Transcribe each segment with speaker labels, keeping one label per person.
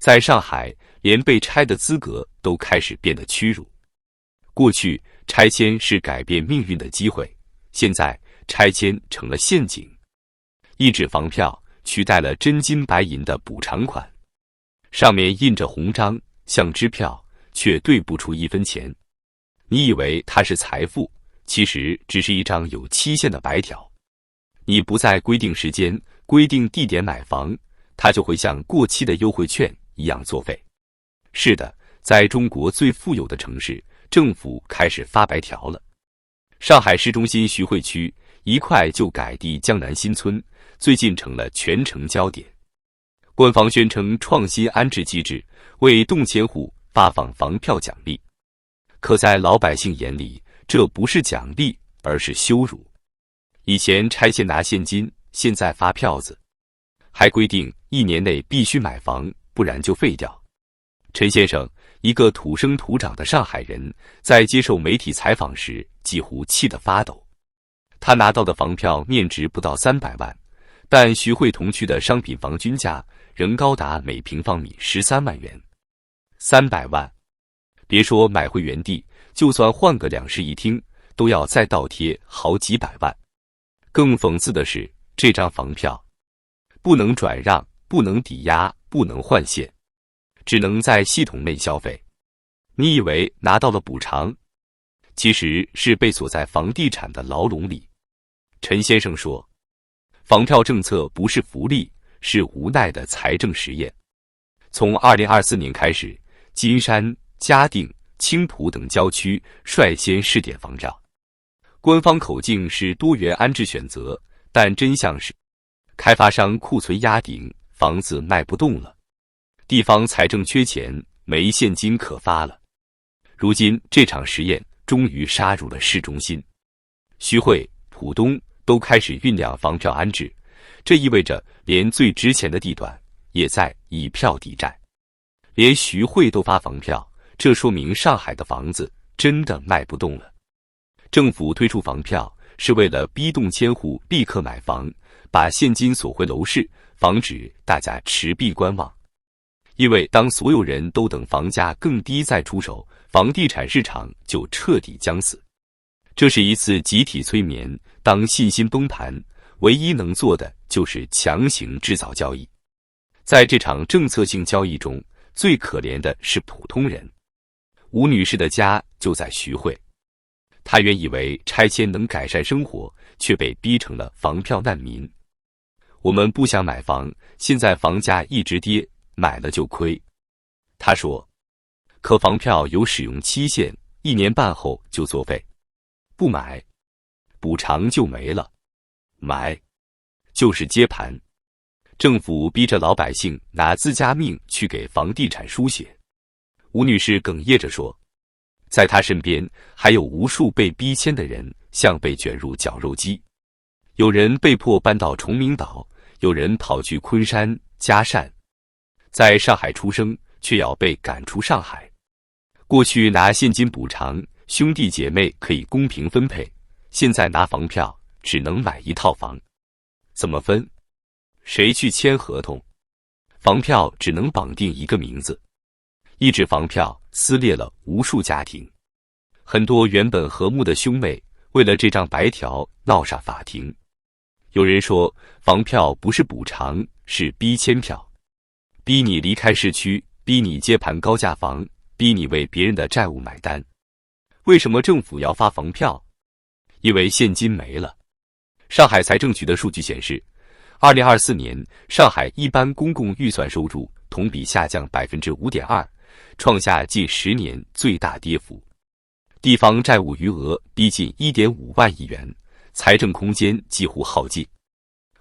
Speaker 1: 在上海，连被拆的资格都开始变得屈辱。过去，拆迁是改变命运的机会，现在拆迁成了陷阱。一纸房票取代了真金白银的补偿款，上面印着红章，像支票，却兑不出1分钱。你以为它是财富，其实只是一张有期限的白条。你不在规定时间、规定地点买房，它就会像过期的优惠券一样作废。是的，在中国最富有的城市，政府开始发白条了。上海市中心徐汇区一块就改地江南新村，最近成了全城焦点。官方宣称创新安置机制，为动迁户发放房票奖励。可在老百姓眼里，这不是奖励，而是羞辱。以前拆迁拿现金，现在发票子，还规定1年内必须买房，不然就废掉。陈先生，一个土生土长的上海人，在接受媒体采访时几乎气得发抖。他拿到的房票面值不到300万，但徐汇同区的商品房均价仍高达每平方米13万元。300万，别说买回原地，就算换个2室1厅，都要再倒贴好几百万。更讽刺的是，这张房票不能转让，不能抵押，不能换现，只能在系统内消费。你以为拿到了补偿，其实是被锁在房地产的牢笼里。陈先生说，房票政策不是福利，是无奈的财政实验。从2024年开始，金山、嘉定、青浦等郊区率先试点房票。官方口径是多元安置选择，但真相是，开发商库存压顶，房子卖不动了，地方财政缺钱，没现金可发了。如今这场实验终于杀入了市中心，徐汇、浦东都开始酝酿房票安置，这意味着连最值钱的地段也在以票抵债。连徐汇都发房票，这说明上海的房子真的卖不动了。政府推出房票是为了逼动迁户立刻买房，把现金锁回楼市，防止大家持币观望。因为当所有人都等房价更低再出手，房地产市场就彻底将死。这是一次集体催眠，当信心崩盘，唯一能做的就是强行制造交易。在这场政策性交易中，最可怜的是普通人。吴女士的家就在徐汇，她原以为拆迁能改善生活，却被逼成了房票难民。我们不想买房，现在房价一直跌，买了就亏。她说，可房票有使用期限，1年半后就作废。不买，补偿就没了；买，就是接盘。政府逼着老百姓拿自家命去给房地产输血。吴女士哽咽着说，在她身边还有无数被逼迁的人，像被卷入绞肉机。有人被迫搬到崇明岛，有人跑去昆山、嘉善，在上海出生却要被赶出上海。过去拿现金补偿，兄弟姐妹可以公平分配，现在拿房票只能买1套房，怎么分？谁去签合同？房票只能绑定一个名字。一纸房票撕裂了无数家庭，很多原本和睦的兄妹为了这张白条闹上法庭。有人说，房票不是补偿，是逼迁票，逼你离开市区，逼你接盘高价房，逼你为别人的债务买单。为什么政府要发房票？因为现金没了。上海财政局的数据显示，2024年上海一般公共预算收入同比下降 5.2%， 创下近10年最大跌幅。地方债务余额逼近 1.5 万亿元，财政空间几乎耗尽。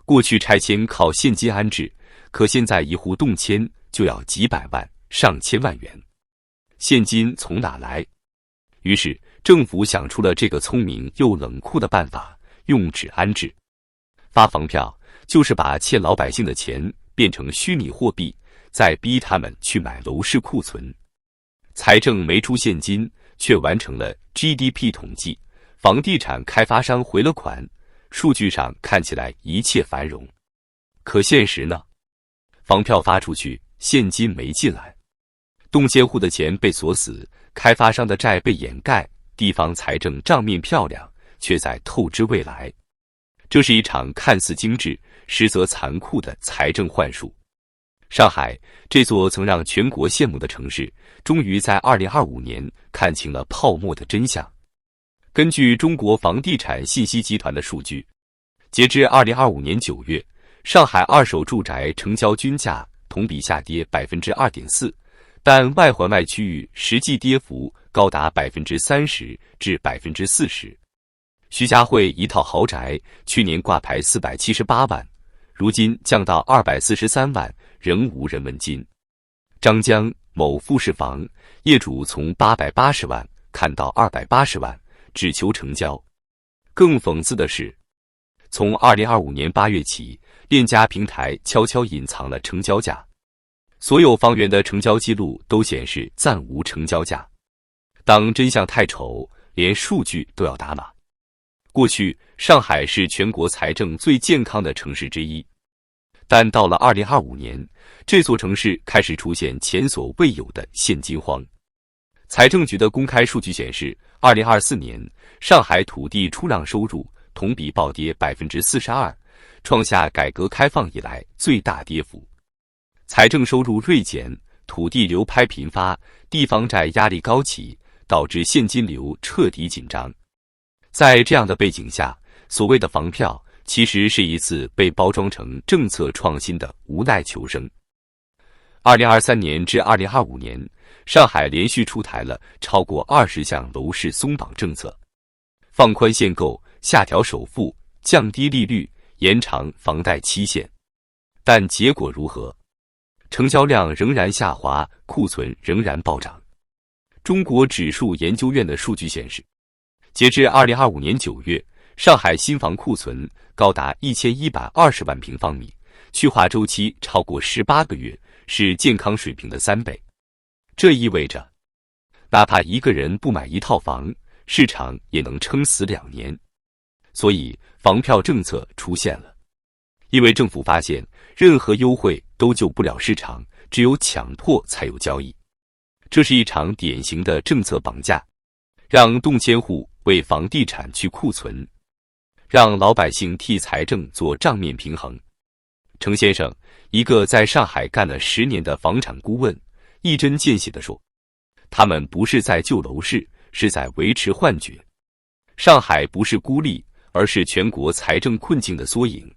Speaker 1: 过去拆迁靠现金安置，可现在一户动迁就要几百万、上千万元，现金从哪来？于是政府想出了这个聪明又冷酷的办法，用纸安置。发房票就是把欠老百姓的钱变成虚拟货币，再逼他们去买楼市库存。财政没出现金，却完成了 GDP 统计，房地产开发商回了款，数据上看起来一切繁荣。可现实呢？房票发出去，现金没进来，动迁户的钱被锁死，开发商的债被掩盖，地方财政账面漂亮，却在透支未来。这是一场看似精致，实则残酷的财政幻术。上海这座曾让全国羡慕的城市，终于在2025年看清了泡沫的真相。根据中国房地产信息集团的数据，截至2025年9月，上海二手住宅成交均价同比下跌 2.4%， 但外环外区域实际跌幅高达 30%至 40%。徐家汇一套豪宅去年挂牌478万，如今降到243万，仍无人问津。张江某复式房业主从880万看到280万，只求成交。更讽刺的是，从2025年8月起，链家平台悄悄隐藏了成交价，所有房源的成交记录都显示暂无成交价。当真相太丑，连数据都要打码。过去，上海是全国财政最健康的城市之一，但到了2025年，这座城市开始出现前所未有的现金荒。财政局的公开数据显示，2024年上海土地出让收入同比暴跌 42%， 创下改革开放以来最大跌幅。财政收入锐减，土地流拍频发，地方债压力高企，导致现金流彻底紧张。在这样的背景下，所谓的房票其实是一次被包装成政策创新的无奈求生。2023年至2025年，上海连续出台了超过20项楼市松绑政策，放宽限购、下调首付、降低利率、延长房贷期限。但结果如何？成交量仍然下滑，库存仍然暴涨。中国指数研究院的数据显示，截至2025年9月，上海新房库存高达1120万平方米，去化周期超过18个月，是健康水平的3倍。这意味着，哪怕一个人不买一套房，市场也能撑死2年。所以，房票政策出现了。因为政府发现，任何优惠都救不了市场，只有强迫才有交易。这是一场典型的政策绑架，让动迁户为房地产去库存，让老百姓替财政做账面平衡。程先生，一个在上海干了10年的房产顾问，一针见血地说，他们不是在救楼市，是在维持幻觉。上海不是孤立，而是全国财政困境的缩影。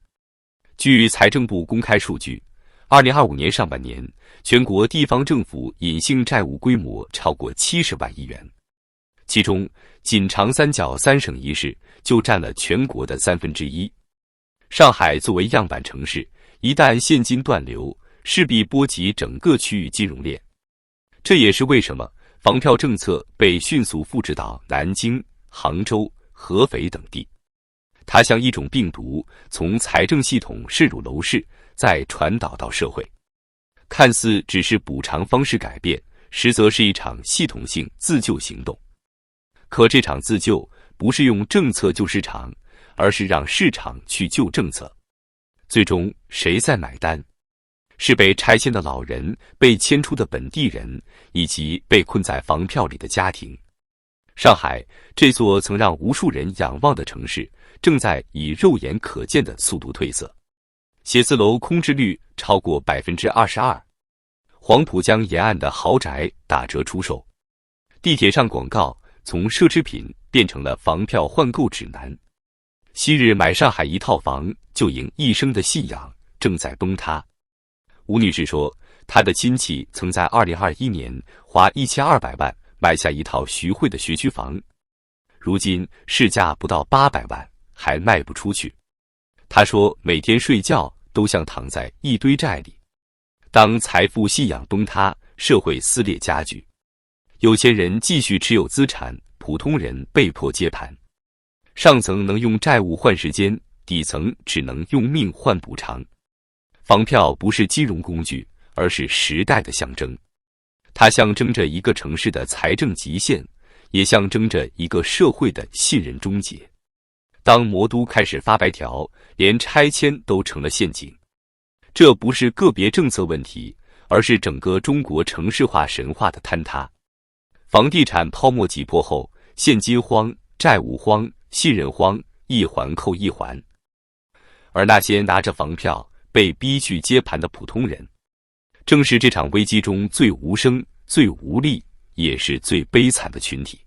Speaker 1: 据财政部公开数据，2025年上半年，全国地方政府隐性债务规模超过70万亿元，其中仅长三角3省1市就占了全国的1/3。上海作为样板城市，一旦现金断流，势必波及整个区域金融链。这也是为什么房票政策被迅速复制到南京、杭州、合肥等地。它像一种病毒，从财政系统渗入楼市，再传导到社会。看似只是补偿方式改变，实则是一场系统性自救行动。可这场自救不是用政策救市场，而是让市场去救政策。最终谁在买单？是被拆迁的老人、被迁出的本地人，以及被困在房票里的家庭。上海这座曾让无数人仰望的城市，正在以肉眼可见的速度褪色。写字楼空置率超过 22%， 黄浦江沿岸的豪宅打折出售，地铁上广告从奢侈品变成了房票换购指南。昔日买上海一套房就赢一生的信仰正在崩塌。吴女士说，她的亲戚曾在2021年花1200万买下一套徐汇的学区房，如今市价不到800万，还卖不出去。她说，每天睡觉都像躺在一堆债里。当财富信仰崩塌，社会撕裂加剧，有钱人继续持有资产，普通人被迫接盘。上层能用债务换时间，底层只能用命换补偿。房票不是金融工具，而是时代的象征。它象征着一个城市的财政极限，也象征着一个社会的信任终结。当魔都开始发白条，连拆迁都成了陷阱。这不是个别政策问题，而是整个中国城市化神话的坍塌。房地产泡沫挤破后，现金荒、债务荒、信任荒，一环扣一环。而那些拿着房票被逼去接盘的普通人，正是这场危机中最无声、最无力，也是最悲惨的群体。